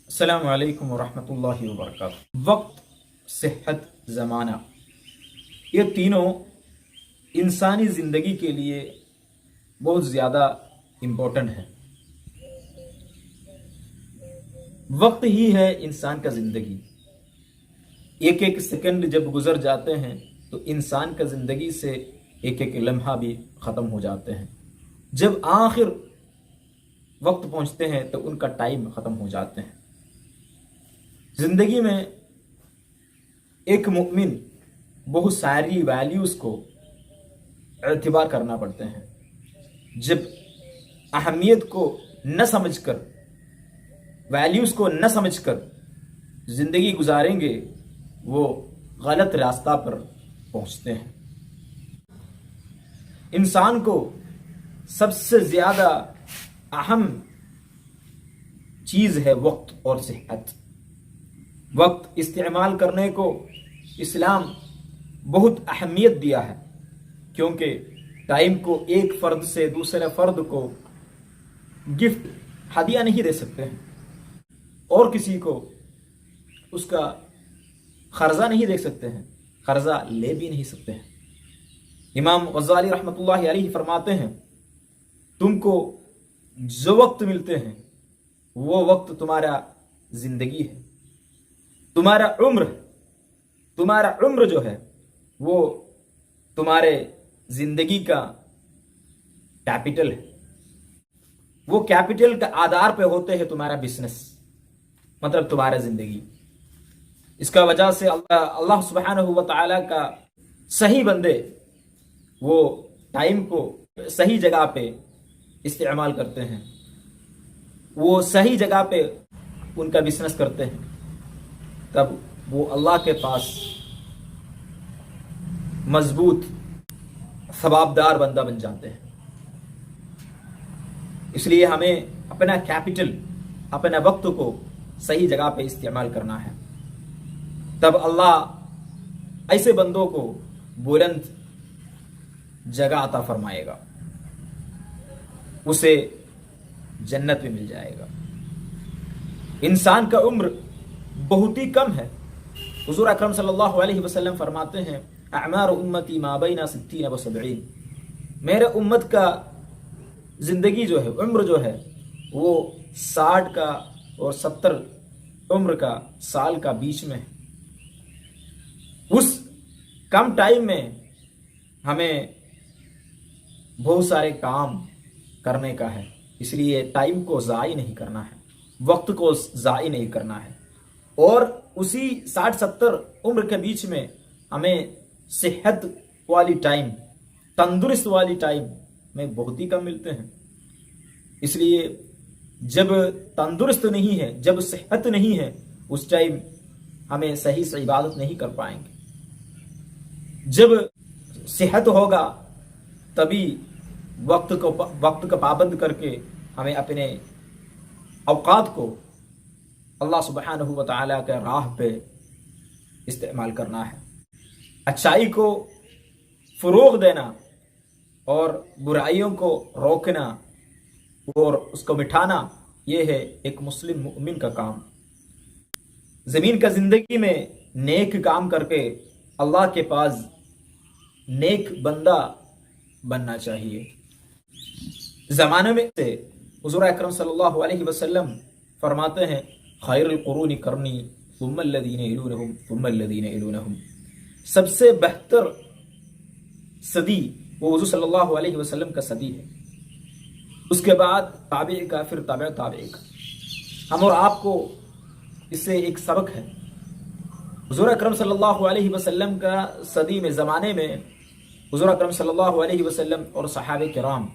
السلام علیکم ورحمۃ اللہ وبرکاتہ۔ وقت، صحت، زمانہ، یہ تینوں انسانی زندگی کے لیے بہت زیادہ امپورٹنٹ ہے۔ وقت ہی ہے انسان کا زندگی۔ ایک ایک سیکنڈ جب گزر جاتے ہیں تو انسان کا زندگی سے ایک ایک لمحہ بھی ختم ہو جاتے ہیں۔ جب آخر وقت پہنچتے ہیں تو ان کا ٹائم ختم ہو جاتے ہیں۔ زندگی میں ایک مومن بہت ساری ویلیوز کو اعتبار کرنا پڑتے ہیں۔ جب اہمیت کو نہ سمجھ کر، ویلیوز کو نہ سمجھ کر زندگی گزاریں گے، وہ غلط راستہ پر پہنچتے ہیں۔ انسان کو سب سے زیادہ اہم چیز ہے وقت اور صحت۔ وقت استعمال کرنے کو اسلام بہت اہمیت دیا ہے، کیونکہ ٹائم کو ایک فرد سے دوسرے فرد کو گفٹ، ہدیہ نہیں دے سکتے ہیں، اور کسی کو اس کا قرضہ نہیں دے سکتے ہیں، قرضہ لے بھی نہیں سکتے ہیں۔ امام غزالی رحمۃ اللہ علیہ فرماتے ہیں، تم کو جو وقت ملتے ہیں وہ وقت تمہارا زندگی ہے، تمہارا عمر جو ہے وہ تمہارے زندگی کا کیپٹل ہے۔ وہ کیپٹل کا آدھار پہ ہوتے ہیں تمہارا بزنس، مطلب تمہارا زندگی۔ اس کا وجہ سے اللہ سبحانہ و تعالی کا صحیح بندے وہ ٹائم کو صحیح جگہ پہ استعمال کرتے ہیں، وہ صحیح جگہ پہ ان کا بزنس کرتے ہیں، تب وہ اللہ کے پاس مضبوط ثوابدار بندہ بن جاتے ہیں۔ اس لیے ہمیں اپنا کیپٹل، اپنا وقت کو صحیح جگہ پہ استعمال کرنا ہے، تب اللہ ایسے بندوں کو بلند جگہ عطا فرمائے گا، اسے جنت میں مل جائے گا۔ انسان کا عمر بہت ہی کم ہے۔ حضور اکرم صلی اللہ علیہ وسلم فرماتے ہیں، اعمار امتی ما بین 60 و 70۔ میرے امت کا زندگی جو ہے، عمر جو ہے، وہ 60 کا اور 70 عمر کا سال کا بیچ میں ہے۔ اس کم ٹائم میں ہمیں بہت سارے کام کرنے کا ہے، اس لیے ٹائم کو ضائع نہیں کرنا ہے، وقت کو ضائع نہیں کرنا ہے۔ اور اسی 60-70 عمر کے بیچ میں ہمیں صحت والی ٹائم، تندرست والی ٹائم میں بہت ہی کم ملتے ہیں۔ اس لیے جب تندرست نہیں ہے، جب صحت نہیں ہے، اس ٹائم ہمیں صحیح سے عبادت نہیں کر پائیں گے۔ جب صحت ہوگا تبھی وقت کا پابند کر کے ہمیں اپنے اوقات کو اللہ سبحانہ و تعالی کے راہ پہ استعمال کرنا ہے۔ اچھائی کو فروغ دینا اور برائیوں کو روکنا اور اس کو مٹھانا، یہ ہے ایک مسلم مومن کا کام۔ زمین کا زندگی میں نیک کام کر کے اللہ کے پاس نیک بندہ بننا چاہیے۔ زمانے میں سے حضور اکرم صلی اللہ علیہ وسلم فرماتے ہیں، خیر القرون کرنی ثم الذین یلونہم ثم الذین یلونہم۔ سب سے بہتر صدی وہ حضور صلی اللہ علیہ وسلم کا صدی ہے، اس کے بعد تابعی کا، پھر تابع تابعی کا۔ ہم اور آپ کو اس سے ایک سبق ہے۔ حضور اکرم صلی اللہ علیہ وسلم کا صدی میں، زمانے میں حضور اکرم صلی اللہ علیہ وسلم اور صحابہ کرام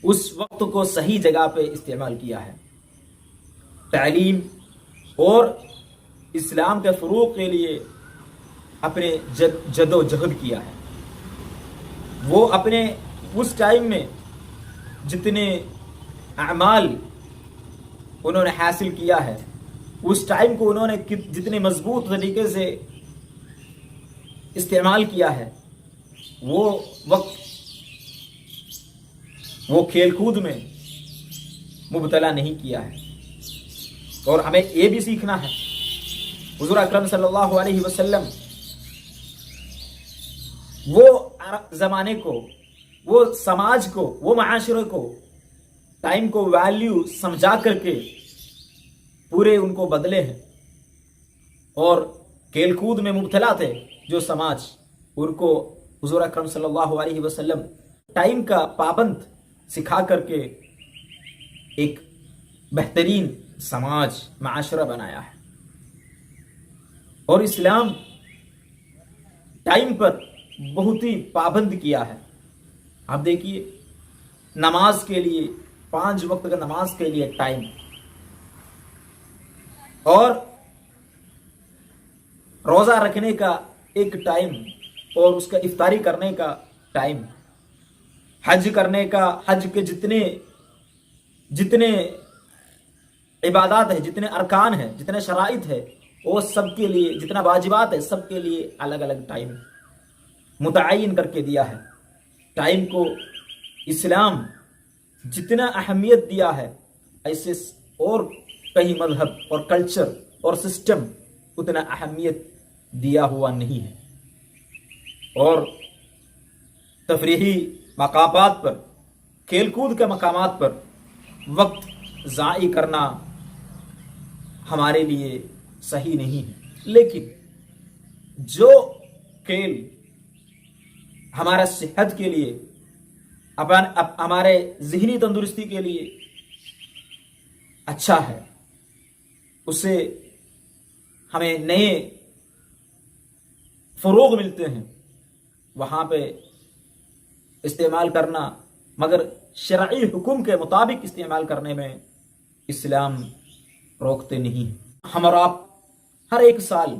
اس وقت کو صحیح جگہ پہ استعمال کیا ہے، تعلیم اور اسلام کے فروغ کے لیے اپنے جد و جہد کیا ہے۔ وہ اپنے اس ٹائم میں جتنے اعمال انہوں نے حاصل کیا ہے، اس ٹائم کو انہوں نے جتنے مضبوط طریقے سے استعمال کیا ہے، وہ وقت وہ کھیل کود میں مبتلا نہیں کیا ہے۔ اور ہمیں یہ بھی سیکھنا ہے حضور اکرم صلی اللہ علیہ وسلم وہ زمانے کو، وہ سماج کو، وہ معاشرے کو ٹائم کو ویلیو سمجھا کر کے پورے ان کو بدلے ہیں، اور کھیل کود میں مبتلا تھے جو سماج، ان کو حضور اکرم صلی اللہ علیہ وسلم ٹائم کا پابند سکھا کر کے ایک بہترین سماج معاشرہ بنایا ہے۔ اور اسلام ٹائم پر بہت ہی پابند کیا ہے۔ آپ دیکھیے نماز کے لیے، 5 وقت کا نماز کے لیے ٹائم، اور روزہ رکھنے کا ایک ٹائم، اور اس کا افطاری کرنے کا ٹائم، حج کرنے کا، حج کے جتنے عبادات ہیں، جتنے ارکان ہیں، جتنے شرائط ہیں، وہ سب کے لیے، جتنا واجبات ہے سب کے لیے الگ الگ ٹائم متعین کر کے دیا ہے۔ ٹائم کو اسلام جتنا اہمیت دیا ہے، ایسے اور کئی مذہب اور کلچر اور سسٹم اتنا اہمیت دیا ہوا نہیں ہے۔ اور تفریحی مقامات پر، کھیل کود کے مقامات پر وقت ضائع کرنا ہمارے لیے صحیح نہیں ہے، لیکن جو کھیل ہمارا صحت کے لیے، ہمارے ذہنی تندرستی کے لیے اچھا ہے، اسے ہمیں نئے فروغ ملتے ہیں، وہاں پہ استعمال کرنا، مگر شرعی حکم کے مطابق استعمال کرنے میں اسلام روکتے نہیں ہیں۔ ہم اور آپ ہر ایک سال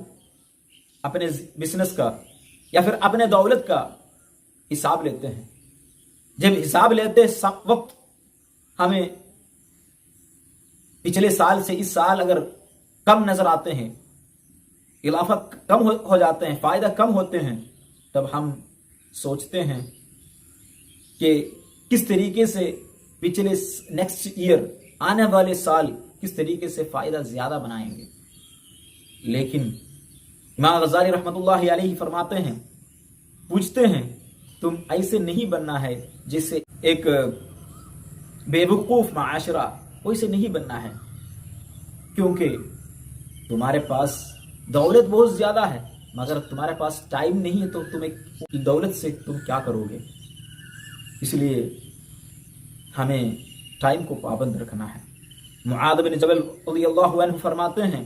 اپنے بزنس کا یا پھر اپنے دولت کا حساب لیتے ہیں۔ جب حساب لیتے وقت ہمیں پچھلے سال سے اس سال اگر کم نظر آتے ہیں، اضافہ کم ہو جاتے ہیں، فائدہ کم ہوتے ہیں، تب ہم سوچتے ہیں کہ کس طریقے سے پچھلے نیکسٹ ایئر، آنے والے سال کس طریقے سے فائدہ زیادہ بنائیں گے۔ لیکن امام غزالی رحمۃ اللہ علیہ فرماتے ہیں، پوچھتے ہیں تم ایسے نہیں بننا ہے جیسے ایک بے وقوف معاشرہ، ویسے نہیں بننا ہے، کیونکہ تمہارے پاس دولت بہت زیادہ ہے مگر تمہارے پاس ٹائم نہیں ہے، تو تمہیں دولت سے تم کیا کرو گے؟ اس لیے ہمیں ٹائم کو پابند رکھنا ہے۔ معاذ بن جبل رضی اللہ عنہ فرماتے ہیں،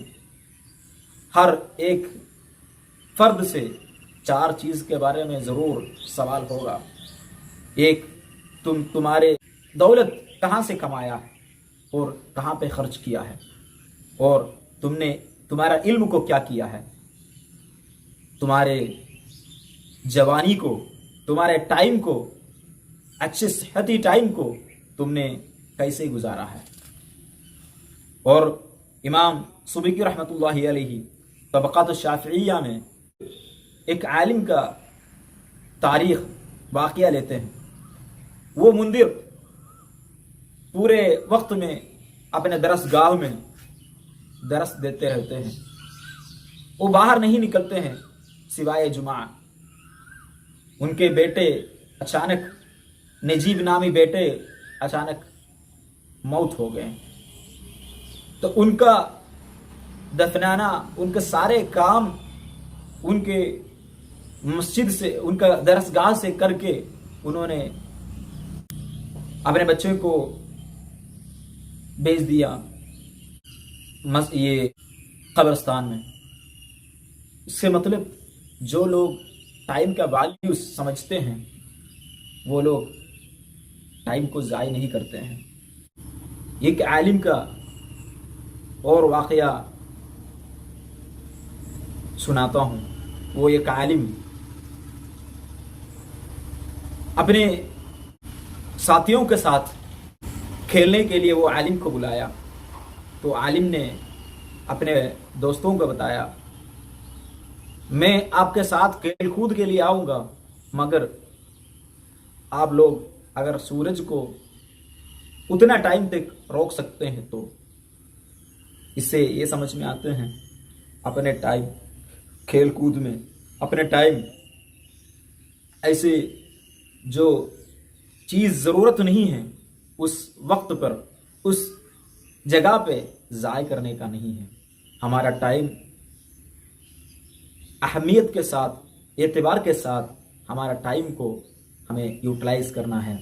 ہر ایک فرد سے 4 چیز کے بارے میں ضرور سوال ہوگا۔ ایک، تمہارے دولت کہاں سے کمایا ہے اور کہاں پہ خرچ کیا ہے، اور تمہارا علم کو کیا کیا ہے، تمہارے جوانی کو، تمہارے ٹائم کو، اچھے صحتی ٹائم کو تم نے کیسے گزارا ہے۔ اور امام سبکی رحمۃ اللہ علیہ طبقات الشافعیہ میں ایک عالم کا تاریخ واقعہ لیتے ہیں۔ وہ مندر پورے وقت میں اپنے درس گاہ میں درس دیتے رہتے ہیں، وہ باہر نہیں نکلتے ہیں سوائے جمعہ۔ ان کے بیٹے اچانک، نجیب نامی بیٹے اچانک موت ہو گئے، تو ان کا دفنانا، ان کے سارے کام ان کے مسجد سے، ان کا درس گاہ سے کر کے انہوں نے اپنے بچے کو بھیج دیا یہ قبرستان میں۔ اس سے مطلب جو لوگ ٹائم کا ویلیو سمجھتے ہیں وہ لوگ ٹائم کو ضائع نہیں کرتے ہیں۔ ایک عالم کا اور واقعہ سناتا ہوں۔ وہ ایک عالم اپنے ساتھیوں کے ساتھ کھیلنے کے لیے وہ عالم کو بلایا، تو عالم نے اپنے دوستوں کو بتایا، میں آپ کے ساتھ کھیل کود کے لیے آؤں گا، مگر آپ لوگ اگر سورج کو اتنا ٹائم تک روک سکتے ہیں تو اس سے یہ سمجھ میں آتے ہیں اپنے ٹائم کھیل کود میں، اپنے ٹائم ایسے جو چیز ضرورت نہیں ہے اس وقت پر اس جگہ پہ ضائع کرنے کا نہیں ہے. ہمارا ٹائم اہمیت کے ساتھ، اعتبار کے ساتھ ہمارا ٹائم کو ہمیں یوٹیلائز کرنا ہے.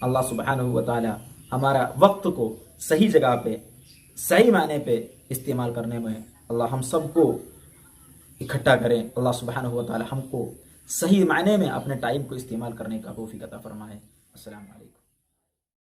اللہ سبحانہ و تعالی ہمارا وقت کو صحیح جگہ پہ، صحیح معنی پہ استعمال کرنے میں اللہ ہم سب کو اکٹھا کریں. اللہ سبحانہ و تعالی ہم کو صحیح معنی میں اپنے ٹائم کو استعمال کرنے کا توفیق عطا فرمائے. السلام علیکم.